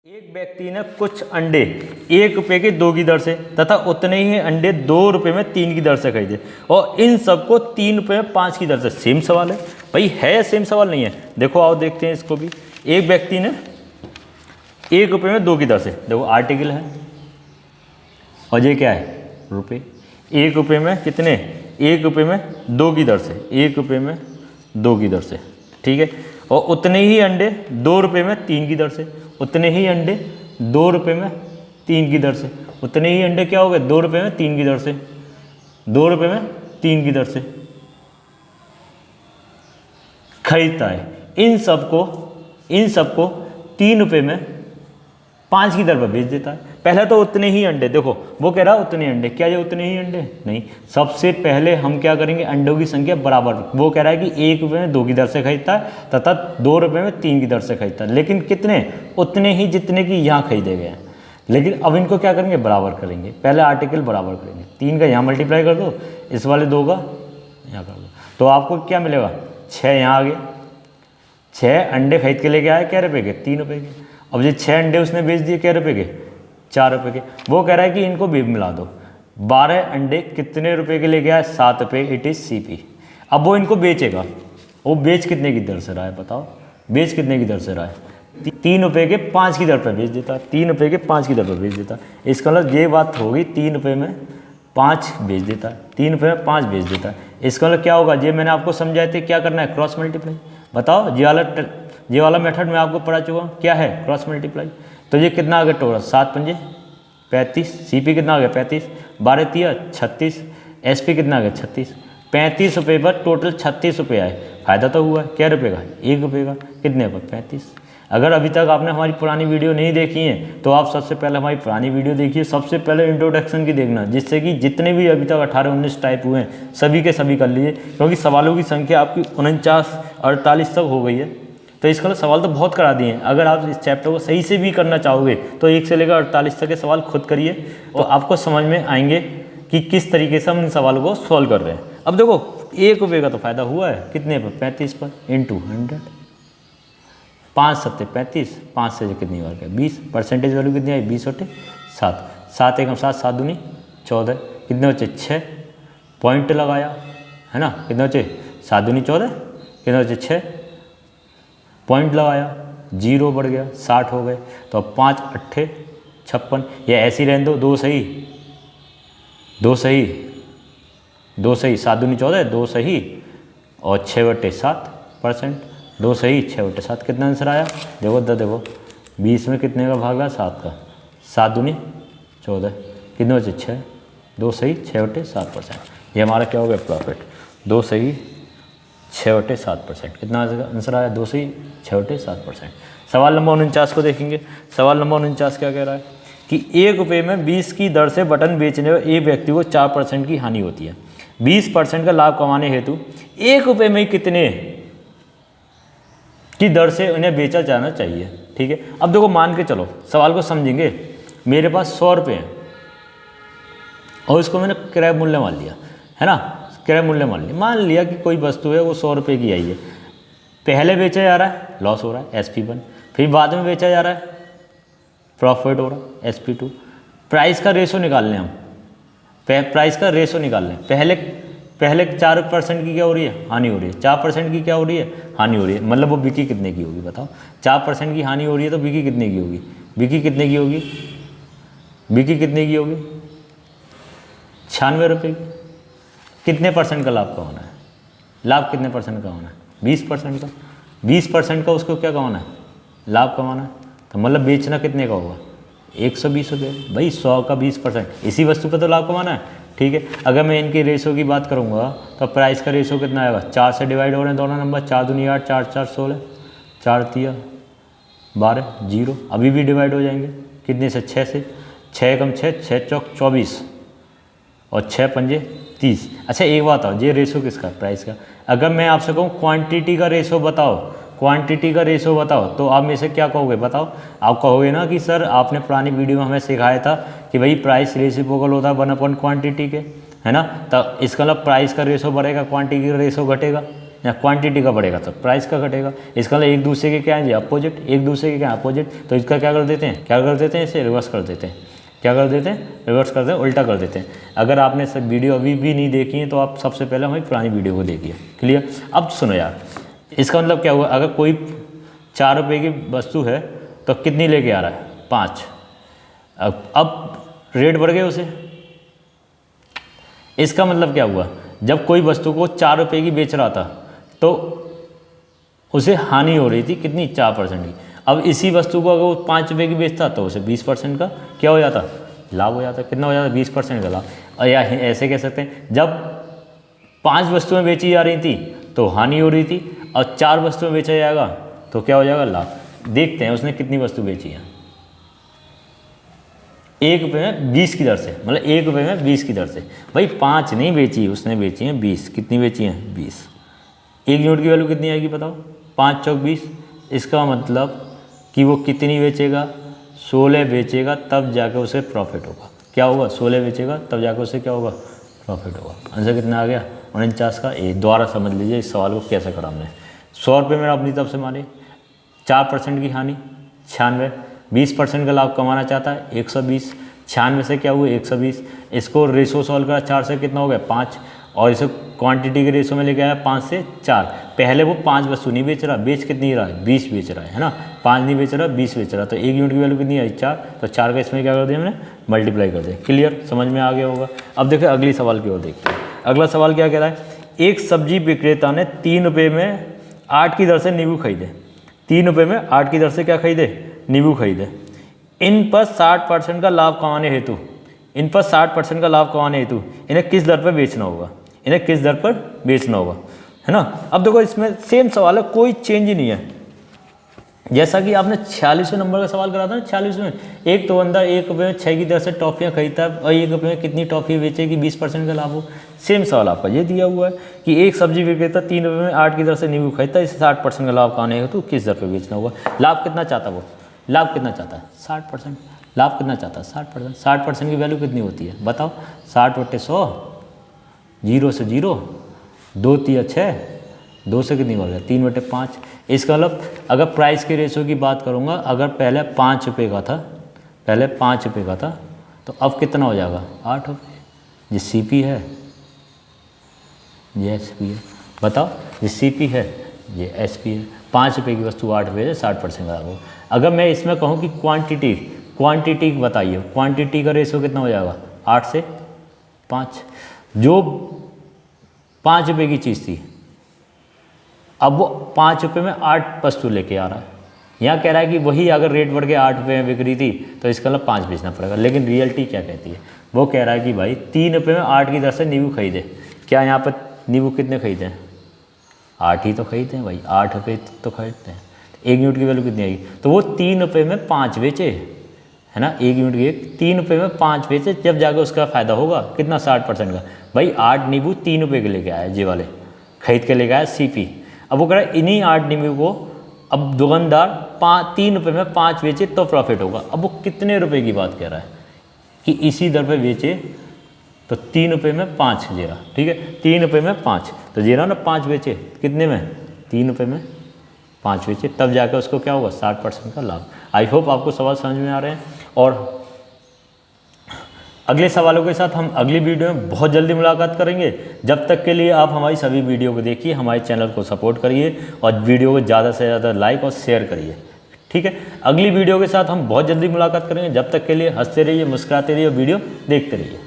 एक व्यक्ति ने कुछ अंडे 1 रुपये के 2 की दर से तथा उतने ही अंडे 2 रुपये में 3 की दर से खरीदे और इन सबको 3 रुपये में 5 की दर से। सेम सवाल है भाई, है या सेम सवाल नहीं है? देखो आओ देखते हैं इसको भी। एक व्यक्ति ने 1 रुपये में 2 की दर से, देखो आर्टिकल है और ये क्या है रुपये। 1 रुपये में कितने? 1 रुपये में 2 की दर से, 1 रुपये में 2 की दर से, ठीक है। और उतने ही अंडे 2 रुपये में 3 की दर से, उतने ही अंडे 2 रुपये में 3 की दर से, उतने ही अंडे क्या हो गए 2 रुपये में 3 की दर से, 2 रुपये में 3 की दर से खरीदता है। इन सबको 3 रुपये में 5 की दर पर बेच देता है। पहले तो उतने ही अंडे, देखो वो कह रहा है उतने अंडे, क्या ये उतने ही अंडे? नहीं, सबसे पहले हम क्या करेंगे, अंडों की संख्या बराबर। वो कह रहा है कि 1 रुपये में 2 की दर से खरीदता है तथा 2 रुपये में 3 की दर से खरीदता है, लेकिन कितने? उतने ही जितने की यहाँ खरीदे गए हैं। लेकिन अब इनको क्या करेंगे, बराबर करेंगे। पहले आर्टिकल बराबर करेंगे, 3 का यहाँ मल्टीप्लाई कर दो, इस वाले 2 का यहाँ कर दो, तो आपको क्या मिलेगा 6 यहाँ आ गया। 6 अंडे खरीद के लेके आए क्या रुपये के? 3 रुपये के। अब ये 6 अंडे उसने बेच दिए क्या रुपये के? 4 रुपये के। वो कह रहा है कि इनको भी मिला दो। 12 अंडे कितने रुपए के लेके आए? 7 रुपये, इट इज़ CP। अब वो इनको बेचेगा, वो बेच कितने की दर से रहा है बताओ? बेच कितने की दर से रहा है? 3 रुपये के 5 की दर पर बेच देता है, 3 रुपये के 5 की दर पर बेच देता है। इसका मतलब ये बात होगी 3 रुपये में 5 बेच देता है, 3 रुपये में 5 बेच देता है। इसका मतलब क्या होगा, ये मैंने आपको समझाए थे क्या करना है, क्रॉस मल्टीप्लाई। बताओ, ये वाला मेथड मैं आपको पढ़ा चुका हूँ, क्या है क्रॉस मल्टीप्लाई। तो ये कितना आ गया टोटल? 7 पंजे 35, CP कितना आ गया 35, 12 तिया 36, SP कितना आ गया 36। 35 रुपये पर टोटल 36 रुपये आए। फ़ायदा तो हुआ है, क्या रुपये का? 1 रुपये का। कितने पर? 35। अगर अभी तक आपने हमारी पुरानी वीडियो नहीं देखी है तो आप सबसे पहले हमारी पुरानी वीडियो देखिए, सबसे पहले इंट्रोडक्शन की देखना, जिससे कि जितने भी अभी तक 18-19 टाइप हुए हैं सभी के सभी कर लीजिए, क्योंकि सवालों की संख्या आपकी 49-48 तक हो गई है। तो इसका मतलब सवाल तो बहुत करा दिए हैं। अगर आप इस चैप्टर को सही से भी करना चाहोगे तो 1 से लेकर 48 तक के सवाल खुद करिए, तो आपको समझ में आएंगे कि किस तरीके से हम इन सवालों को सॉल्व कर रहे हैं। अब देखो 1 रुपये का तो फ़ायदा हुआ है, कितने पर? 35 पर, इंटू 100, 5 सत्ते 35, 5 से कितनी बार गया 20, परसेंटेज वैल्यू कितनी आई 20 बटे 7, 7 एकम 7, 7 दूनी 14, कितने बचे 6, पॉइंट लगाया है ना, कितने बचे 7 दूनी 14, कितने बचे 6, पॉइंट लगाया, 0 बढ़ गया, 60 हो गए। तो अब 5 अट्ठे 56, या ऐसे ही रहने दो, 2 सही 2 सही 2 सही, 7 दूनी 14, 2 सही और 6 बटे 7 परसेंट, 2 सही 6 बटे 7। कितना आंसर आया? देखो देखो 20 में कितने का भाग रहा? 7 का, 7 दूनी 14, कितने बचे 6, 2 सही 6 बटे 7%। ये हमारा क्या हो गया प्रॉफिट, 2 सही 6 बटे 7%। कितना आंसर आया? 2 सही 6 बटे 7%। सवाल नंबर 49 को देखेंगे। सवाल नंबर 49 क्या कह रहा है कि 1 रुपये में 20 की दर से बटन बेचने पर एक व्यक्ति को 4% की हानि होती है। 20% का लाभ कमाने हेतु 1 रुपये में कितने की दर से उन्हें बेचा जाना चाहिए? ठीक है, अब देखो मान के चलो, सवाल को समझेंगे। मेरे पास 100 रुपये हैं और इसको मैंने क्रय मूल्य मान लिया है ना, क्रय मूल्य मान लिया कि कोई वस्तु है वो 100 रुपये की आई है। पहले बेचा जा रहा है, लॉस हो रहा है SP1, फिर बाद में बेचा जा रहा है, प्रॉफिट हो रहा है SP2। प्राइस का रेशो निकाल लें हम, प्राइस का रेशो निकाल लें। पहले 4% की क्या हो रही है? हानि हो रही है। 4% की क्या हो रही है? हानि हो रही है। मतलब वो बिकी कितने की होगी बताओ? 4% की हानि हो रही है तो बिकी कितने की होगी? बिकी कितने की होगी? बिकी कितने की होगी? 96 रुपये की। कितने % का लाभ कमाना है? लाभ कितने % का होना है? 20% का। 20% का उसको क्या कमाना है? लाभ कमाना है। तो मतलब बेचना कितने का होगा? 120 रुपये। भाई 100 का 20%, इसी वस्तु पर तो लाभ कमाना है। ठीक है, अगर मैं इनके रेशो की बात करूँगा तो प्राइस का रेशो कितना आएगा? 4 से डिवाइड हो रहे हैं दोनों नंबर, 4 दूनी 8, 4 4 16, 4 तिया 12, 0 अभी भी डिवाइड हो जाएंगे। कितने से? 6 से। 6 कम 6, 6 चौक 24 और 6 पंजे 30। अच्छा एक बात आओ, ये रेशो किसका? प्राइस का। अगर मैं आपसे कहूँ क्वांटिटी का रेशो बताओ, क्वांटिटी का रेशो बताओ, तो आप में से क्या कहोगे बताओ? आप कहोगे ना कि सर आपने पुरानी वीडियो में हमें सिखाया था कि भाई प्राइस रेसिप्रोकल होता है 1/क्वांटिटी के, है ना। तो इसका मतलब प्राइस का रेशो बढ़ेगा, क्वांटिटी का रेशो घटेगा। या क्वांटिटी का बढ़ेगा तो प्राइस का घटेगा। इसका मतलब एक दूसरे के क्या है जी अपोजिट, एक दूसरे के क्या अपोजिट। तो इसका क्या कर देते हैं, क्या कर देते हैं, इसे रिवर्स कर देते हैं। क्या कर देते हैं, रिवर्स करते हैं, उल्टा कर देते हैं। अगर आपने सब वीडियो अभी भी नहीं देखी है तो आप सबसे पहले हमारी पुरानी वीडियो को देखिए। क्लियर। अब सुनो यार, इसका मतलब क्या हुआ, अगर कोई 4 रुपये की वस्तु है तो कितनी लेके आ रहा है, 5। अब रेट बढ़ गए उसे, इसका मतलब क्या हुआ, जब कोई वस्तु को 4 रुपये की बेच रहा था तो उसे हानि हो रही थी कितनी, 4% की। अब इसी वस्तु को अगर वो 5 रुपये की बेचता तो उसे 20% का क्या हो जाता, लाभ हो जाता। कितना हो जाता, 20% का लाभ। और या ऐसे कह सकते हैं, जब 5 वस्तुएं बेची जा रही थी तो हानि हो रही थी, और 4 वस्तुएं बेचा जाएगा तो क्या हो जाएगा, लाभ। देखते हैं उसने कितनी वस्तु बेची है। 1 रुपये में 20 की दर से, मतलब 1 रुपये में 20 की दर से। भाई 5 नहीं बेची, उसने बेची हैं 20। कितनी बेची हैं, 20। 1 यूनिट की वैल्यू कितनी आएगी बताओ, 5 चौक 20। इसका मतलब कि वो कितनी बेचेगा, 16 बेचेगा, तब जाकर उसे प्रॉफिट होगा। क्या होगा, 16 बेचेगा तब जाकर उसे क्या होगा, प्रॉफिट होगा। आंसर कितना आ गया, 49 का ए। दोबारा समझ लीजिए इस सवाल को कैसे करा हमने। 100 रुपये मेरा अपनी तरफ से मारे, 4% की हानि 96, 20% का लाभ कमाना चाहता है 120, 96 से क्या हुआ 120। इसको रेशो सॉल्व करा, 4 से कितना हो गया 5, और इसे क्वांटिटी के रेशो में लेके आया 5 से 4। पहले वो 5 वस्तु नहीं बेच रहा, बेच कितनी रहा है, 20 बेच रहा है ना। 5 नहीं बेच रहा, 20 बेच रहा। तो 1 यूनिट की वैल्यू कितनी आई, 4। तो 4 का इसमें क्या कर दिया हमने, मल्टीप्लाई कर दिया। क्लियर, समझ में आ गया होगा। अब देखिए अगली सवाल की ओर देखते हैं। अगला सवाल क्या कह रहा है, एक सब्जी विक्रेता ने 3 रुपये में 8 की दर से नींबू खरीदे। 3 रुपये में 8 की दर से क्या खरीदे, नींबू खरीदे। इन पर 60% का लाभ कमाने हेतु, इन पर 60% का लाभ कमाने हेतु इन्हें किस दर पर बेचना होगा, इन्हें किस दर पर बेचना होगा, है ना। अब देखो इसमें सेम सवाल है, कोई चेंज ही नहीं है। जैसा कि आपने 46वें नंबर का सवाल करा था ना, 46वें, एक तो बंदा 1 रुपये में 6 की दर से टॉफ़ियाँ खरीदता है और 1 रुपये में कितनी टॉफ़ी बेचेगी, 20% का लाभ हो। सेम सवाल आपका ये दिया हुआ है कि एक सब्जी विक्रेता 3 रुपये में 8 की दर से नींबू खरीदता है, इसे 60% का लाभ कमाने हेतु किस दर पर बेचना होगा। लाभ कितना चाहता है वो, लाभ कितना चाहता है, 60%। लाभ कितना चाहता है, 60%। 60% की वैल्यू कितनी होती है बताओ, 60/100, 0 से 0, 2 3 6, 2 से कितनी बढ़ गया, 3/5। इसका मतलब अगर प्राइस के रेशो की बात करूँगा, अगर पहले 5 रुपये का था, पहले 5 रुपये का था, तो अब कितना हो जाएगा, 8 रुपये। ये CP है, ये SP है। बताओ, ये CP है, ये SP है। 5 रुपये की वस्तु 8 रुपये से 60% का लाभ हो। अगर मैं इसमें कहूँ कि क्वांटिटी बताइए, क्वांटिटी का रेशो कितना हो जाएगा, 8 से 5। जो 5 रुपये की चीज़ थी, अब वो 5 रुपये में 8 वस्तु लेके आ रहा है। यहाँ कह रहा है कि वही अगर रेट बढ़ के 8 रुपये में बिक रही थी तो इसका मतलब 5 बेचना पड़ेगा। लेकिन रियलिटी क्या कहती है, वो कह रहा है कि भाई 3 रुपये में 8 की दर से नींबू खरीदे। क्या यहाँ पर नींबू कितने खरीदे हैं, 8 ही तो खरीदते हैं भाई, 8 रुपये तो खरीदते हैं। 1 यूनिट की वैल्यू कितनी आएगी, तो वो 3 रुपये में 5 बेचे, है ना। 1 यूनिट की 3 रुपये में 5 बेचे, जब जाकर उसका फ़ायदा होगा कितना, 60% का। भाई 8 नींबू 3 रुपये के लेके आया, जे वाले खरीद के लेके आया CP। अब वो कह रहा है इन्हीं 8 नींबू को अब दुकानदार 3 रुपये में 5 बेचे तो प्रॉफिट होगा। अब वो कितने रुपए की बात कह रहा है कि इसी दर पे बेचे, तो 3 रुपये में 5 जीरा, ठीक है, 3 रुपये में 5, तो जीरा ना 5 बेचे कितने में, 3 रुपये में 5 बेचे, तब जाकर उसको क्या होगा, 60% का लाभ। आई होप आपको सवाल समझ में आ रहे हैं। और अगले सवालों के साथ हम अगली वीडियो में बहुत जल्दी मुलाकात करेंगे। जब तक के लिए आप हमारी सभी वीडियो को देखिए, हमारे चैनल को सपोर्ट करिए और वीडियो को ज़्यादा से ज़्यादा लाइक और शेयर करिए, ठीक है। अगली वीडियो के साथ हम बहुत जल्दी मुलाकात करेंगे। जब तक के लिए हंसते रहिए, मुस्कुराते रहिए, वीडियो देखते रहिए।